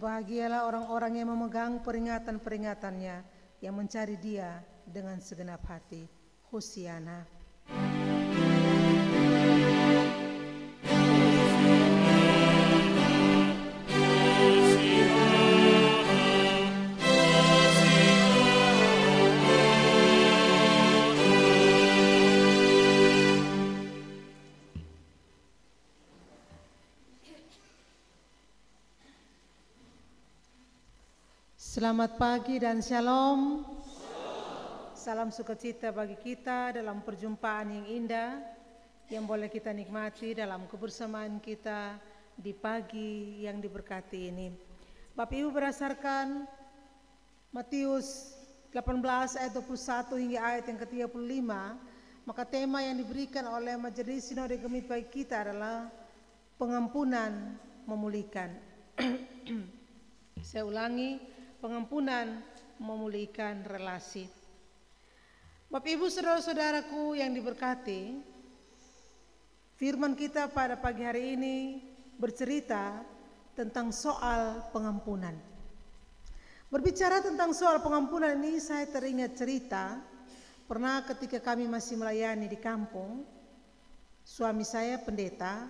Berbahagialah orang-orang yang memegang peringatan-peringatannya, yang mencari Dia dengan segenap hati. Hosiana. Selamat pagi dan shalom. Salam sukacita bagi kita dalam perjumpaan yang indah yang boleh kita nikmati dalam kebersamaan kita di pagi yang diberkati ini. Bapak Ibu, berdasarkan Matius 18 ayat 21 hingga ayat yang ke-35, maka tema yang diberikan oleh Majelis Sinode Gemit bagi kita adalah pengampunan memulihkan. Saya ulangi, pengampunan memulihkan relasi. Bapak Ibu saudara-saudaraku yang diberkati, firman kita pada pagi hari ini bercerita tentang soal pengampunan. Berbicara tentang soal pengampunan ini, saya teringat cerita pernah ketika kami masih melayani di kampung. Suami saya pendeta,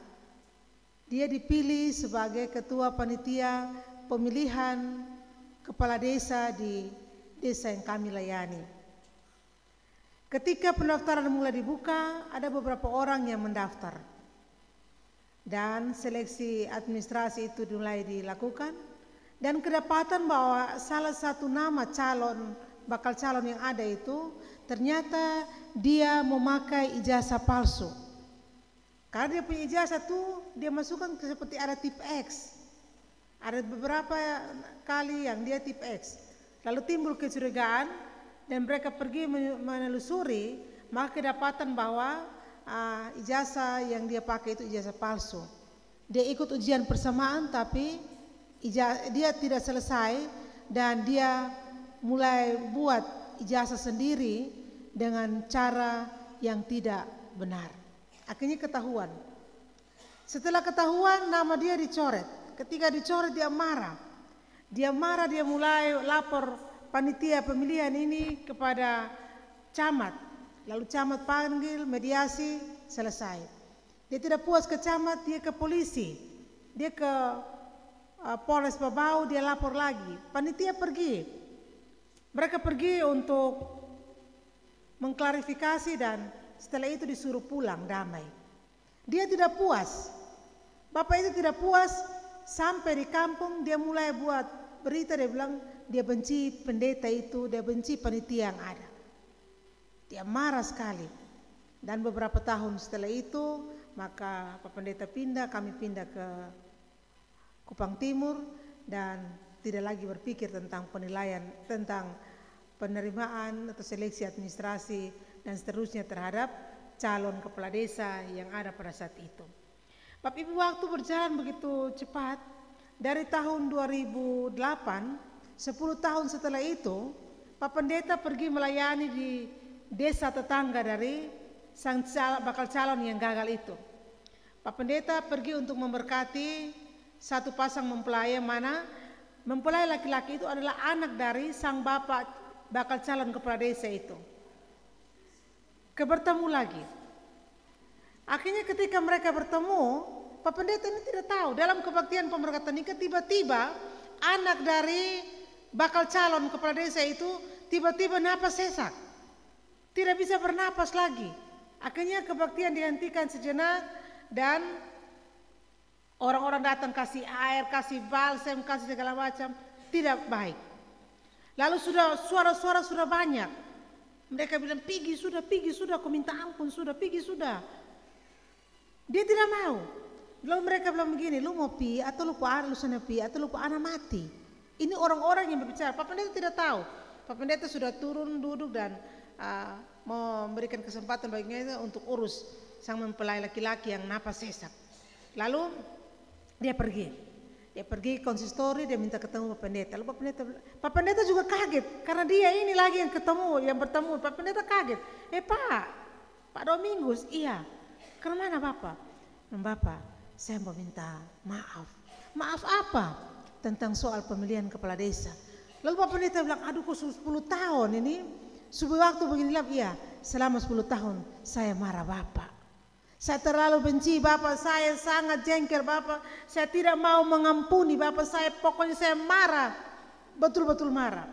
dia dipilih sebagai ketua panitia pemilihan kepala desa di desa yang kami layani. Ketika pendaftaran mulai dibuka, ada beberapa orang yang mendaftar. Dan seleksi administrasi itu mulai dilakukan. Dan kedapatan bahwa salah satu nama bakal calon yang ada itu, ternyata dia memakai ijazah palsu. Karena dia punya ijazah itu, dia masukkan seperti ada tip X. Ada beberapa kali yang dia tip X. Lalu timbul kecurigaan dan mereka pergi menelusuri, maka kedapatan bahwa ijazah yang dia pakai itu ijazah palsu. Dia ikut ujian persamaan tapi dia tidak selesai dan dia mulai buat ijazah sendiri dengan cara yang tidak benar. Akhirnya ketahuan. Setelah ketahuan, nama dia dicoret. Ketika dicoret dia marah. Dia mulai lapor panitia pemilihan ini kepada camat. Lalu camat panggil, mediasi, selesai. Dia tidak puas ke camat, dia ke polisi. Dia ke Polres Babau, dia lapor lagi. Panitia pergi. Mereka pergi untuk mengklarifikasi dan setelah itu disuruh pulang damai. Dia tidak puas. Bapak itu tidak puas. Sampai di kampung dia mulai buat berita, dia bilang dia benci pendeta itu, dia benci panitia yang ada. Dia marah sekali. Dan beberapa tahun setelah itu maka Pak Pendeta pindah, kami pindah ke Kupang Timur dan tidak lagi berpikir tentang penilaian, tentang penerimaan atau seleksi administrasi dan seterusnya terhadap calon kepala desa yang ada pada saat itu. Bapak Ibu, waktu berjalan begitu cepat. Dari tahun 2008, 10 tahun setelah itu, Pak Pendeta pergi melayani di desa tetangga dari sang bakal calon yang gagal itu. Pak Pendeta pergi untuk memberkati satu pasang mempelai, mana mempelai laki-laki itu adalah anak dari sang bapak bakal calon kepala desa itu. Bertemu lagi. Akhirnya ketika mereka bertemu, Pak Pendeta ini tidak tahu. Dalam kebaktian pemberkatan nikah, tiba-tiba anak dari bakal calon kepala desa itu tiba-tiba napas sesak. Tidak bisa bernapas lagi. Akhirnya kebaktian dihentikan sejenak dan orang-orang datang kasih air, kasih balsem, kasih segala macam. Tidak baik. Lalu suara-suara sudah banyak. Mereka bilang, pergi sudah, kau minta ampun sudah, pergi sudah. Dia tidak mau. Lalu mereka bilang begini, lu mau pi atau lu anak lu sana pi atau lu anak mati. Ini orang-orang yang berbicara. Pak Pendeta tidak tahu. Pak Pendeta sudah turun duduk dan memberikan kesempatan baginya untuk urus sang mempelai laki-laki yang napas sesak. Lalu dia pergi. Dia pergi konsistori, dia minta ketemu Pak Pendeta. Lalu Pak Pendeta juga kaget karena dia ini lagi yang bertemu. Pak Pendeta kaget. Pak Domingus, iya. Kemana Bapak? Bapak, saya mau minta maaf. Maaf apa? tentang soal pemilihan kepala desa. Lalu Pak Pendeta bilang, aduh kok 10 tahun ini, sebuah waktu begini lah, iya selama 10 tahun saya marah Bapak. Saya terlalu benci Bapak, saya sangat jengkel Bapak, saya tidak mau mengampuni Bapak, pokoknya saya marah, betul-betul marah.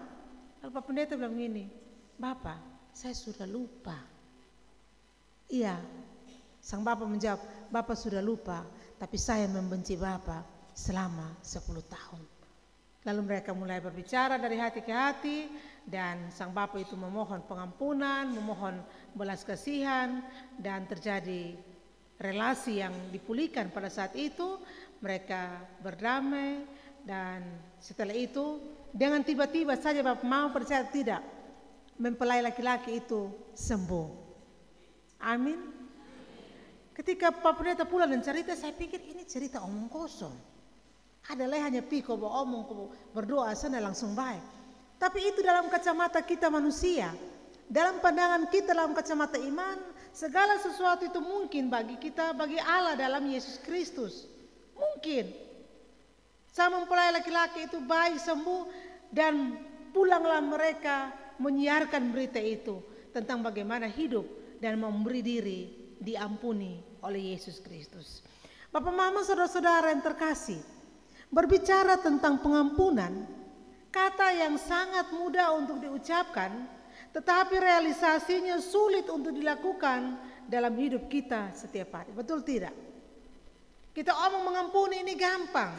Lalu Pak Pendeta bilang gini, Bapak saya sudah lupa. Iya, sang Bapak menjawab, Bapak sudah lupa, tapi saya membenci Bapak selama 10 tahun. Lalu mereka mulai berbicara dari hati ke hati, dan sang Bapak itu memohon pengampunan, memohon belas kasihan, dan terjadi relasi yang dipulihkan pada saat itu. Mereka berdamai, dan setelah itu dengan tiba-tiba saja Bapak mau percaya tidak, mempelai laki-laki itu sembuh. Amin. Ketika Pak Pendeta pulang dan cerita, saya pikir ini cerita omong kosong. Adalah hanya piko omong berdoa sana langsung baik. Tapi itu dalam kacamata kita manusia. Dalam pandangan kita, dalam kacamata iman, segala sesuatu itu mungkin bagi kita, bagi Allah dalam Yesus Kristus. Mungkin. Sama mempelai laki-laki itu baik, sembuh, dan pulanglah mereka menyiarkan berita itu tentang bagaimana hidup dan memberi diri diampuni oleh Yesus Kristus. Bapak Mama, saudara-saudara yang terkasih, berbicara tentang pengampunan, kata yang sangat mudah untuk diucapkan, tetapi realisasinya sulit untuk dilakukan dalam hidup kita setiap hari. Betul tidak? Kita omong mengampuni ini gampang.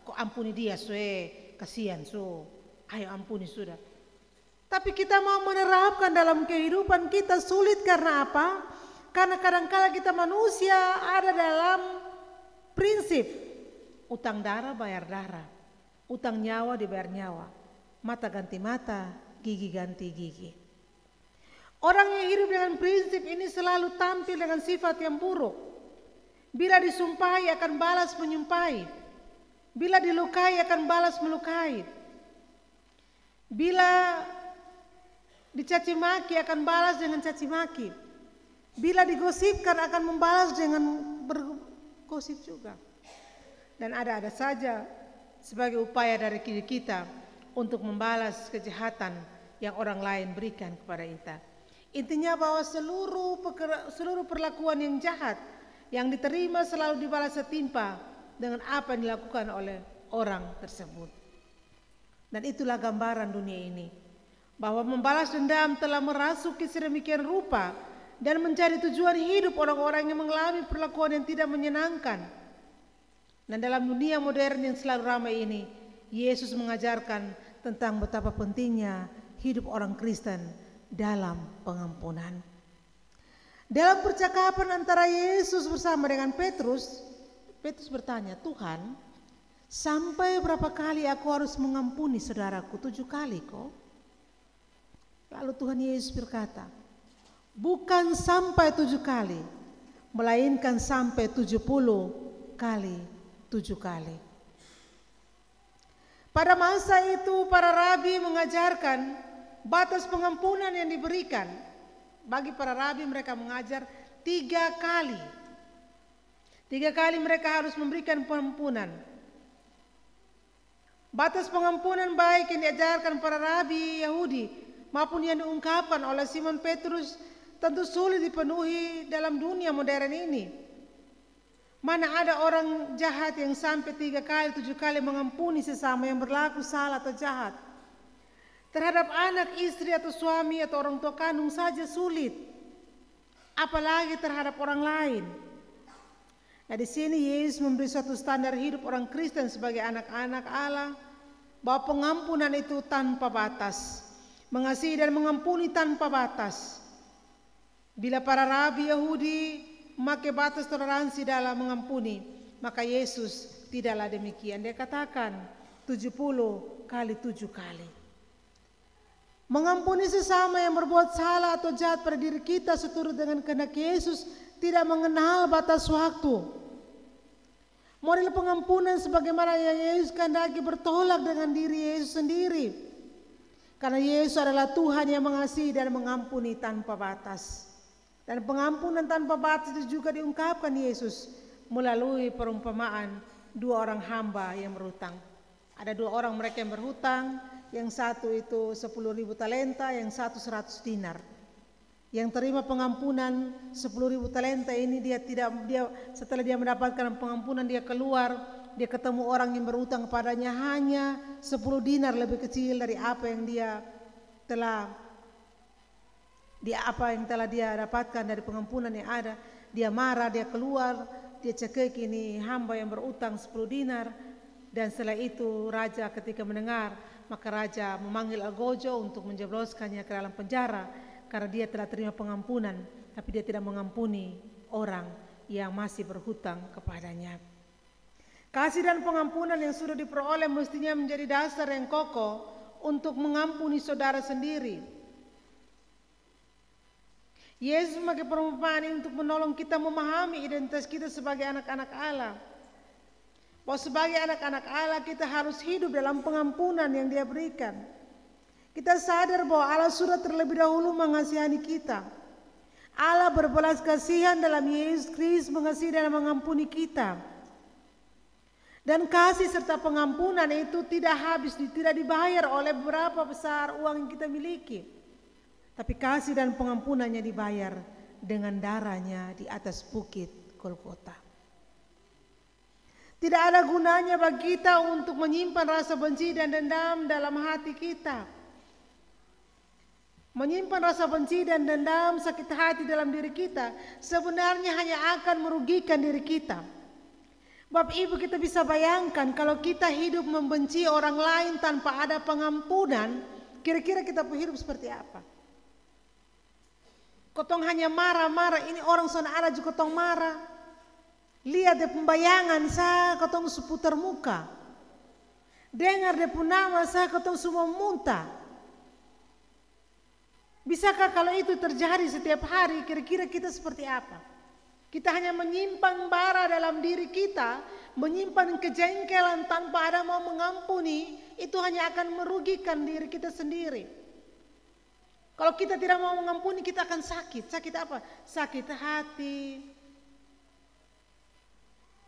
Kok ampuni dia, kasihan, ayo ampuni sudah. Tapi kita mau menerapkan dalam kehidupan kita sulit karena apa? Karena kadang-kala kita manusia ada dalam prinsip utang darah bayar darah, utang nyawa dibayar nyawa, mata ganti mata, gigi ganti gigi. Orang yang hidup dengan prinsip ini selalu tampil dengan sifat yang buruk. Bila disumpahi akan balas menyumpahi, bila dilukai akan balas melukai, bila dicaci maki akan balas dengan caci maki, bila digosipkan akan membalas dengan bergosip juga. Dan ada-ada saja sebagai upaya dari diri kita untuk membalas kejahatan yang orang lain berikan kepada kita. Intinya bahwa seluruh perlakuan yang jahat yang diterima selalu dibalas setimpa dengan apa yang dilakukan oleh orang tersebut. Dan itulah gambaran dunia ini, bahwa membalas dendam telah merasuki sedemikian rupa dan menjadi tujuan hidup orang-orang yang mengalami perlakuan yang tidak menyenangkan. Dan dalam dunia modern yang selalu ramai ini, Yesus mengajarkan tentang betapa pentingnya hidup orang Kristen dalam pengampunan. Dalam percakapan antara Yesus bersama dengan Petrus, Petrus bertanya, Tuhan, sampai berapa kali aku harus mengampuni saudaraku? 7 kali kok? Lalu Tuhan Yesus berkata, bukan sampai 7 kali, melainkan sampai 70 kali 7 kali. Pada masa itu para rabi mengajarkan batas pengampunan yang diberikan. Bagi para rabi mereka mengajar 3 kali. 3 kali mereka harus memberikan pengampunan. Batas pengampunan baik yang diajarkan para rabi Yahudi maupun yang diungkapkan oleh Simon Petrus tentu sulit dipenuhi dalam dunia modern ini. Mana ada orang jahat yang sampai 3 kali 7 kali mengampuni sesama yang berlaku salah atau jahat. Terhadap anak, istri atau suami atau orang tua kandung saja sulit, apalagi terhadap orang lain. Nah, di sini Yesus memberi suatu standar hidup orang Kristen sebagai anak-anak Allah, bahwa pengampunan itu tanpa batas, mengasihi dan mengampuni tanpa batas. Bila para rabi Yahudi memakai batas toleransi dalam mengampuni, maka Yesus tidaklah demikian. Dia katakan 70 kali 7 kali. Mengampuni sesama yang berbuat salah atau jahat pada diri kita seturut dengan kehendak Yesus tidak mengenal batas waktu. Model pengampunan sebagaimana yang Yesus kehendaki bertolak dengan diri Yesus sendiri. Karena Yesus adalah Tuhan yang mengasihi dan mengampuni tanpa batas. Dan pengampunan tanpa batas itu juga diungkapkan Yesus melalui perumpamaan 2 orang hamba yang berutang. Ada 2 orang mereka yang berhutang, yang satu itu 10.000 talenta, yang satu 100 dinar. Yang terima pengampunan 10.000 talenta ini dia setelah dia mendapatkan pengampunan dia keluar, dia ketemu orang yang berhutang kepadanya hanya 10 dinar lebih kecil dari apa yang telah dia dapatkan dari pengampunan yang ada. Dia marah, dia keluar, dia cekik ini hamba yang berutang 10 dinar. Dan setelah itu raja ketika mendengar, maka raja memanggil Algojo untuk menjebloskannya ke dalam penjara karena dia telah terima pengampunan, tapi dia tidak mengampuni orang yang masih berhutang kepadanya. Kasih dan pengampunan yang sudah diperoleh mestinya menjadi dasar yang kokoh untuk mengampuni saudara sendiri. Yesus memakai perumpamaan ini untuk menolong kita memahami identitas kita sebagai anak-anak Allah. Bahwa sebagai anak-anak Allah kita harus hidup dalam pengampunan yang Dia berikan. Kita sadar bahwa Allah sudah terlebih dahulu mengasihani kita. Allah berbelas kasihan dalam Yesus Kristus mengasihi dan mengampuni kita. Dan kasih serta pengampunan itu tidak habis, tidak dibayar oleh berapa besar uang yang kita miliki. Tapi kasih dan pengampunannya dibayar dengan darahnya di atas bukit Golgota. Tidak ada gunanya bagi kita untuk menyimpan rasa benci dan dendam dalam hati kita. Menyimpan rasa benci dan dendam, sakit hati dalam diri kita sebenarnya hanya akan merugikan diri kita. Bapak Ibu, kita bisa bayangkan kalau kita hidup membenci orang lain tanpa ada pengampunan, kira-kira kita hidup seperti apa? Kotong hanya marah-marah, ini orang sana ada juga kotong marah. Lihat dia pembayangan sah kotong seputar muka. Dengar dia pun nama sah kotong semua muntah. Bisakah kalau itu terjadi setiap hari, kira-kira kita seperti apa? Kita hanya menyimpan bara dalam diri kita, menyimpan kejengkelan tanpa ada mau mengampuni, itu hanya akan merugikan diri kita sendiri. Kalau kita tidak mau mengampuni, kita akan sakit. Sakit apa? Sakit hati.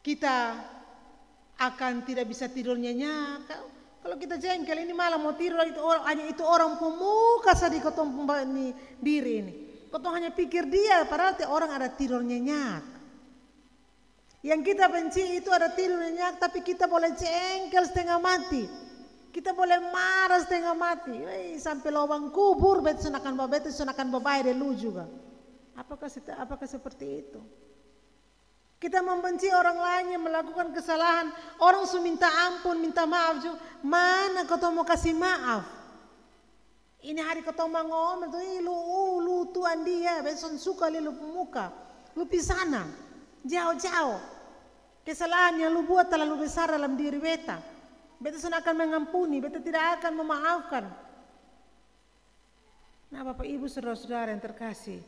Kita akan tidak bisa tidur nyenyak. Kalau kita jengkel ini malah mau tidur hanya itu orang pemuka di kotong diri ini. Kotong hanya pikir dia, padahal orang ada tidur nyenyak. Yang kita benci itu ada tidur nyenyak, tapi kita boleh jengkel setengah mati. Kita boleh marah setengah mati. Sampai lubang kubur, betul akan babai dulu juga. Apakah seperti itu? Kita membenci orang lain yang melakukan kesalahan. Orang sudah minta ampun, minta maaf juga. Mana kau mau kasih maaf? Ini hari kau mau ngomong tuh, lu tuan dia, besok suka lu pemuka, lu pisana, jauh-jauh. Kesalahan yang lu buat terlalu besar dalam diri beta. Beta sudah akan mengampuni, beta tidak akan memaafkan. Nah, Bapak Ibu saudara-saudara yang terkasih,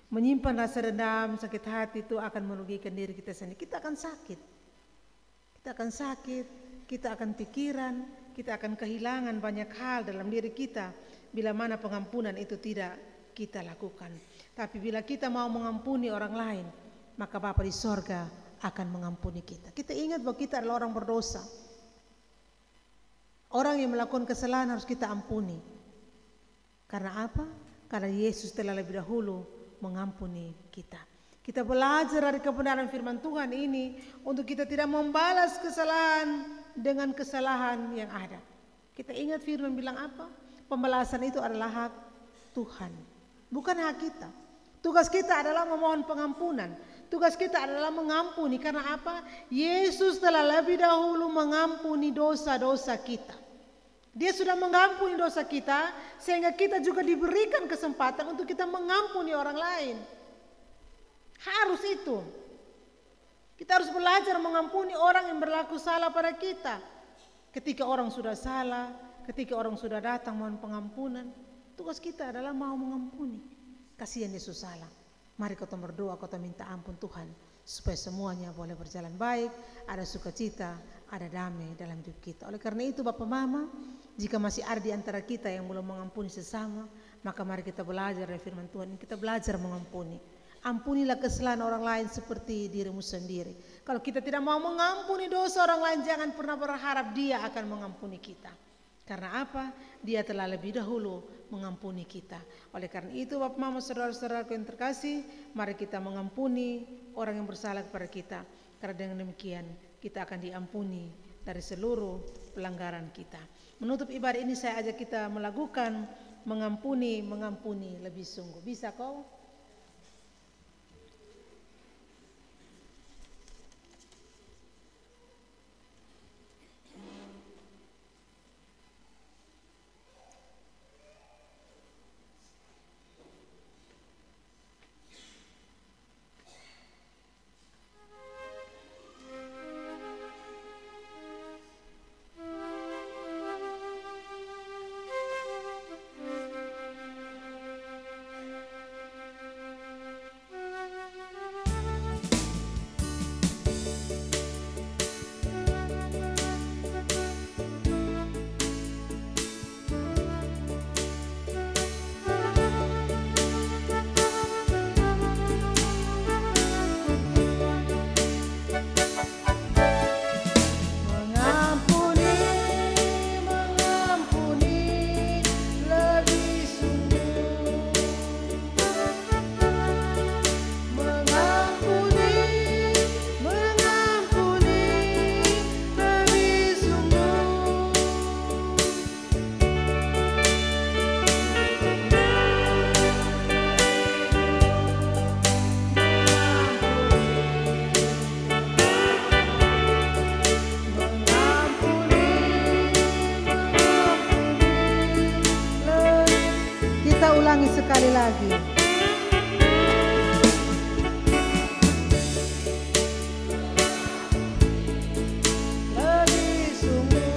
menyimpan rasa dendam, sakit hati itu akan merugikan diri kita sendiri. Kita akan sakit. Kita akan pikiran, kita akan kehilangan banyak hal dalam diri kita bila mana pengampunan itu tidak kita lakukan. Tapi bila kita mau mengampuni orang lain, maka Bapa di sorga akan mengampuni kita. Kita ingat bahwa kita adalah orang berdosa. Orang yang melakukan kesalahan harus kita ampuni. Karena apa? Karena Yesus telah lebih dahulu mengampuni kita. Kita belajar dari kebenaran firman Tuhan ini untuk kita tidak membalas kesalahan dengan kesalahan yang ada. Kita ingat firman bilang apa? Pembalasan itu adalah hak Tuhan, bukan hak kita. Tugas kita adalah memohon pengampunan. Tugas kita adalah mengampuni. Karena apa? Yesus telah lebih dahulu mengampuni dosa-dosa kita. Dia sudah mengampuni dosa kita, sehingga kita juga diberikan kesempatan untuk kita mengampuni orang lain. Harus itu. Kita harus belajar mengampuni orang yang berlaku salah pada kita. Ketika orang sudah salah, ketika orang sudah datang mohon pengampunan, tugas kita adalah mau mengampuni. Kasihan Yesus salah. Mari kita berdoa, kita minta ampun Tuhan, supaya semuanya boleh berjalan baik, ada sukacita, ada damai dalam hidup kita. Oleh karena itu Bapak Mama, jika masih ada di antara kita yang belum mengampuni sesama, maka mari kita belajar dari firman Tuhan. Kita belajar mengampuni. Ampunilah kesalahan orang lain seperti dirimu sendiri. Kalau kita tidak mau mengampuni dosa orang lain, jangan pernah berharap Dia akan mengampuni kita. Karena apa? Dia telah lebih dahulu mengampuni kita. Oleh karena itu, Bapak Mama, saudara-saudaraku yang terkasih, mari kita mengampuni orang yang bersalah kepada kita. Karena dengan demikian kita akan diampuni dari seluruh pelanggaran kita. Menutup ibadah ini saya ajak kita melakukan mengampuni lebih sungguh. Bisa kau? Ulangi sekali lagi. Lebih sungguh.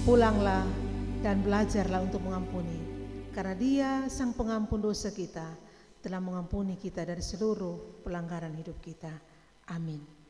Pulanglah dan belajarlah untuk mengampuni, karena Dia Sang Pengampun dosa kita telah mengampuni kita dari seluruh pelanggaran hidup kita. Amin.